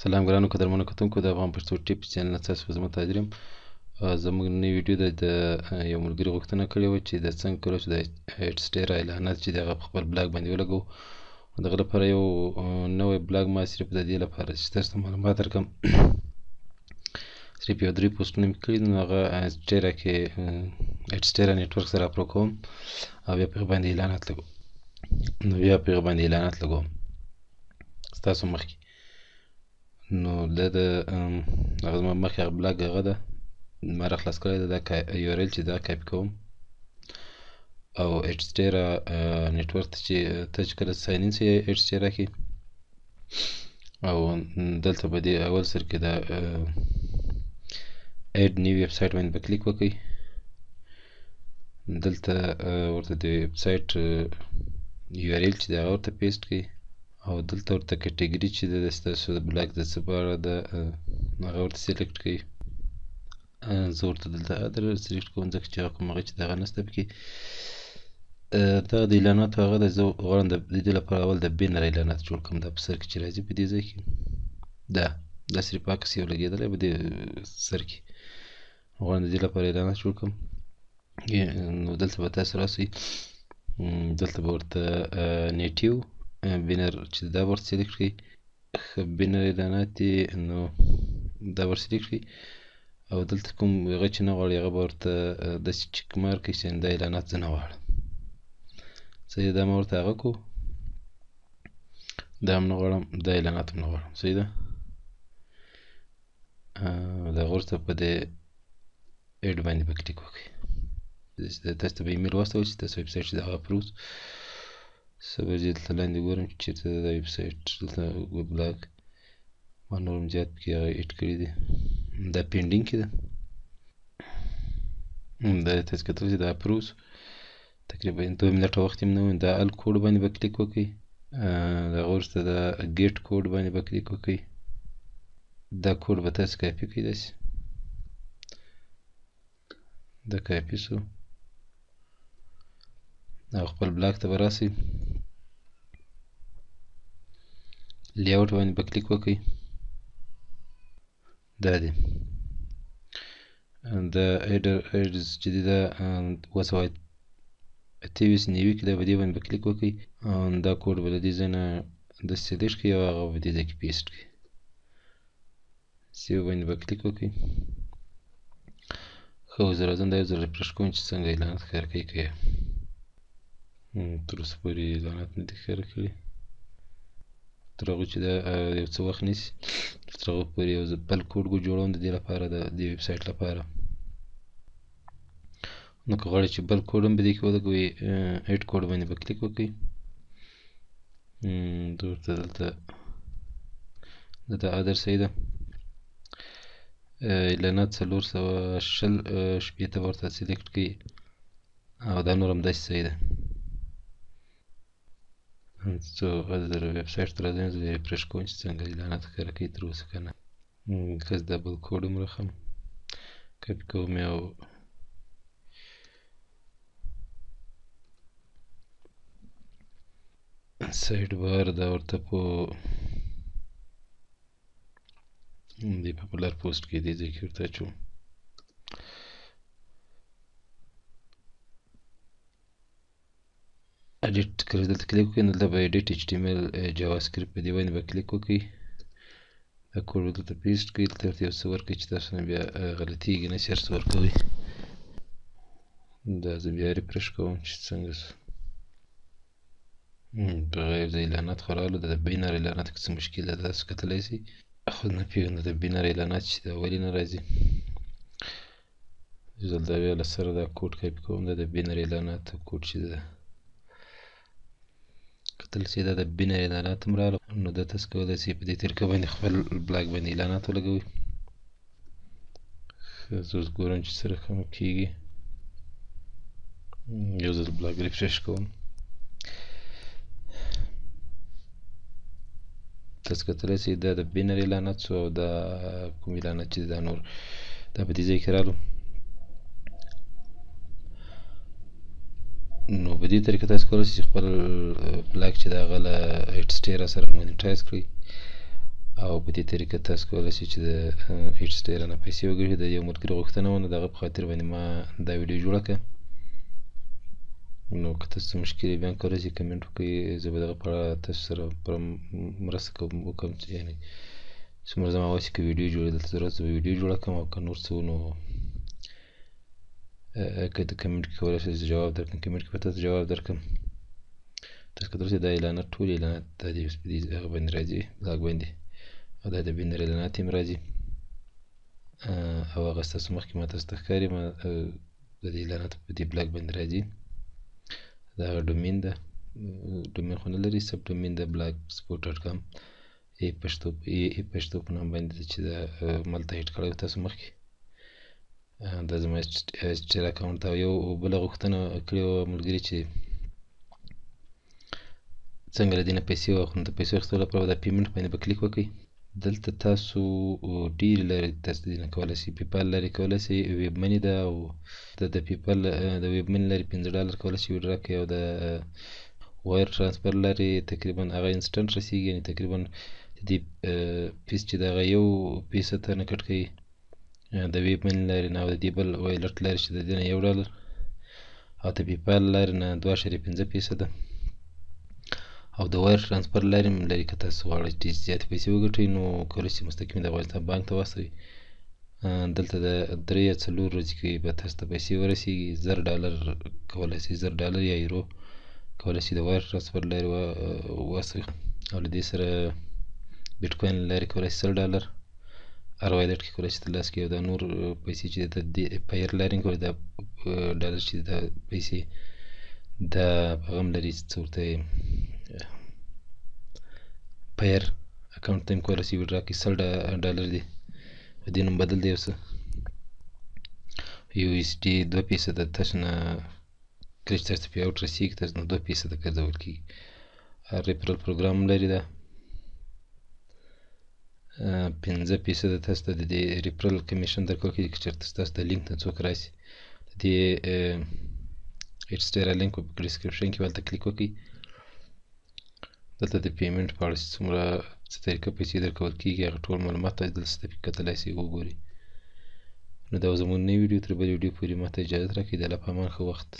سلام ګرانو قدرمنو کتونکو د افغان پښتو ټیپس چینل نه تاسو په زما تاجرم. زموږ نوې ویډیو د یو ملګري غوښتنه کړې وه چې د څنګه کولو چې د ایډسټیرا اعلانات چې د هغه په خپل بلاګ باندې ولګوو. دغه لپاره یو نوی بلاګ ما صرف د دې لپاره چې تاسو ته معلومات درکړم صرف یو 3 پوسټونه مې کړي دي، نو هغه ایډسټیرا نیټورک سره اپلوډ کوم او بیا په هغه باندې اعلانات لګوم ستاسو مخکې. نو دا د هغه زما مخکې هغه بلاګ هغه ده ما را خلاص کړی ده، دا یو ار ایل چې دا کاپي کوم او ایډسټیرا نیټورک ته چې ته چې کله ساین ان سې ایډسټیرا کې او دلته په دې اول سر کې دا اډ نیو ویب سایټ باندې به کلیک وکړئ. دلته ورته د ویب سایټ یو ار ایل چې د هغه ورته پیسټ کړئ او دلته ورته کټګوري چې د ستاسو د بلاګ د څه په اړه ده هغه ورته سلیکټ کړئ. زه ورته دلته ادر سلیکټ کوم ځکه چې هغه کوم هغه چې دغه نشته پکې. دغه د اعلاناتو هغه ده، زه غواړم د دې لپاره اول د بینر اعلانات جوړ کړم. دا په سر کې چې راځي په دې ځای کې دا صرف عکس یو لګېدلی په دې سر کې، غواړم د دې لپاره اعلانات جوړ کړم. نو دلته به تاسو راسئ، دلته به ورته نیټیو بینر چې دا ورته سلیکټ کړئ، بینر اعلانات دي نو دا ورته سلیکټ کړئ او دلته کوم هغه چې نه غواړئ هغه به ورته داسې چک مارک کړئ چې دا اعلانات زه نه غواړم. صحیح ده، دا ما ورته هغه کړو، دا هم نه غواړم، دا اعلانات هم نه غواړم. صحیح ده، د هغه وروسته په دې اډ باندې به کلیک وکړئ. تاسو ته به ایمیل واستول چې تاسو ویب سایټ چې د هغه پروس زه به دلته لاندې ګورم چې چېرته ده دا ویب سایټ، دلته بلاګ ما نور هم زیات پکې هغه ایډ کړي دي، دا پینډینګ کې ده، دا تاسو کتلی چې دا پروس تقریبا 2 منټه وخت یې نه و. دا ال کوډ باندې به کلیک وکړئ، د هغه وروسته دا ګیټ کوډ باندې به کلیک وکړئ. دا کوډ به تاسو کاپي کړئ، داسې دا کاپي سو او خپل بلاګ ته به راسئ، لیاوټ باندې به کلیک وکړئ. دا دی دا ایډز چې دی دا 228 نیوي کې دا په دې باندې به کلیک وکړئ. دا کوډ به له دې ځای نه داسې سلیکټ کړئ او هغه په دې ځای کې پیسټ کړئ. سیو باندې به کلیک وکړئ. ښه اوس راځم دا یو ځل ریفرش کوم چې څنګه اعلانات ښکاره کوي که تر اوسه پورې اعلانات نه دي ښکاره کړي، تر هغو چې دا یو څه وخت نیسي تر هغو پورې یو بل کوډ جوړوم د دې لپاره د دې ویب سایټ لپاره. نو که غواړئ چې بل کوډ هم په دې کې ولګوئ ایډ کوډ باندې به کلیک وکړئ. ورته دلته ادر صحیح ده، اعلانات 420 به ورته سلیکټ کړئ او دا نور هم داسې صحیح ده. څو د ویب سایټ ته راځم، زه ریفرش کوم چې څنګه اعلانات ښکاره کوي تر اوسه که نه. ښه دا بل کوډ هم راښم، کاپي کوم او سایډ بار دا ورته په دې پاپولر پوسټ کې دې ځای کې ورته اچوم. اډیټ کړئ، دلته کلیک وکړئ، دلته به اډیټ ایچ ټي ایم ایل جاوا سکرپټ په دې باندې به کلیک وکړئ. دا کوډ به دلته پیسټ کړئ، دلته ورته یو څه ورکړئ چې تاسو نه بیا غلطېږي نه چې هر څه ورکوئ. دا زه بیا ریفرش کوم چې څنګه سو په غیر د اعلانات خو راغلو. د بینر اعلاناتو کې څه مشکل ده تاسو کتلی شئ، خو نه پوهېږم د بینر اعلانات چې د ولې نه راځي. زه دلته بیا له سره دا کوډ کاپي کوم، دا د بینر اعلاناتو کوډ چې ده کتل شئ، دا د بینر اعلانات هم راغله. نو دا تاسو کولی شئ په دې طریقه باندې خپل بلاګ باندې اعلانات ولګوئ. ښه زه اوس ګورم چې څه رقم کېږي، یو ځل بلاګ ریفرش کوم. تاسو کتلی شئ دا د بینر اعلانات شو او دا کوم اعلانات چې دا نور دا په دې ځای کې راغلو. نو په دې طریقه تاسو کولی شئ چې خپل بلاګ چې د هغه له ایډسټیرا سره مونیټایز کړئ او په دې طریقه تاسو کولی شئ چې د ایټسټیر نه پیسې وګټئ. د یو ملګري غوښتنه وه، نو د هغه په خاطر باندې ما دا ویډیو جوړه کړه. نو که تاسو څه مشکل وي بیا هم کولی شئ کمنټ وکړئ، زه به د هغه په اړه تاسو سره پوره مرسته وکړم، چې یعنې څومره زما وس کې ویډیو جوړېدل ضرورت زه به ویډیو جوړه کړم، او که نور څه نو که د کمنټ کې کولی شئ جواب درکړم، کمنټ کې به تاسو جواب درکړم. تاسو کتلی شئ دا اعلانات ټول اعلانات دا د هغه باندې راځي بلاګ باندې، او دا د بینر اعلانات هم راځي، او هغه ستاسو مخکې ما تاسو ته ښکاري ما د دې اعلاناتو په دې بلاګ باندې راځي. دا هغه ډومین ده، ډومین خو نه لري، سب ډومین د بلاګ سپوټ ډاټ کام ای پښتو په نام باندې ده، چې دا ما هلته هیډ کړی و تاسو مخکې. دا زما ایټسټیر اکاونټ ده. یو بله غوښتنه کړې وه ملګري چې څنګه له دې نه پیسې واخلو. نو د پیسو اخیستلو لپاره به دا پیمنټ باندې به کلیک وکړئ. دلته تاسو ډېرې لارې تاسو د دې نه کولی شئ. پیپال لارې کولی شئ، ویب مني ده، او د پیپال د ویب مني لارې $5 کولی شئ ویډرا کړئ، او د وایر ترانسفر لارې تقریبا هغه انسټنټ رسیږي، یعنې تقریبا د دې فیس چې د هغه یو پیسه ته نه کټ کوي د ویب مني لارې نه، او د دې بل وایلټ لارې چې د دې نه $1، او د پیپال لارې نه 2.5 ده، او د وایر ترانسفر لارې هم لري. که تاسو غواړئ چې زیاتې پیسې وګټئ نو کولی شئ مستقیم د افغانستان بانک ته واستوئ. دلته د 3 یا 4 ورځې کې به تاسو ته پیسې ورسیږي. $10 کولی شئ، $10 یا یورو کولی شئ د وایر ترانسفر لارې واستوئ، او له دې سره بیټ کوین لارې کولی شئ $1 هر وایلټ کې کولی شئ ترلاسه کړئ، او دا نور پیسې چې د پایر لارې کولی دا ډالر چې دا پیسې دا هغه هم لري څه ورته وایي پایر اکاونټ ته هم کولی شئ ویډرا کړئ. $100 دی، په دې نوم بدل دی یو څه USD 2% تاسو نه کله چې تاسو ته پې آوټ رسیږي تاسو نه 2% ګرځول کېږي. ریفرل پروګرام لري دا 5% تاسو ته د دې ریفرل کمیشن درکول کېږي که چېرته ستاسو د لینک نه څوک راسي. د دې ایټسټیر لینک په ډسکرپشن کې به هلته کلیک وکړئ. دلته د پیمنټ په اړه چې څومره څه طریقه پیسې درکول کېږي هغه ټول معلومات تاسو دلته ته کتلی شئ وګورئ. نو دا زموږ نوې ویډیو، تر بلې ویډیو پورې ما ته اجازت راکړئ. د الله په امان ښه وخت.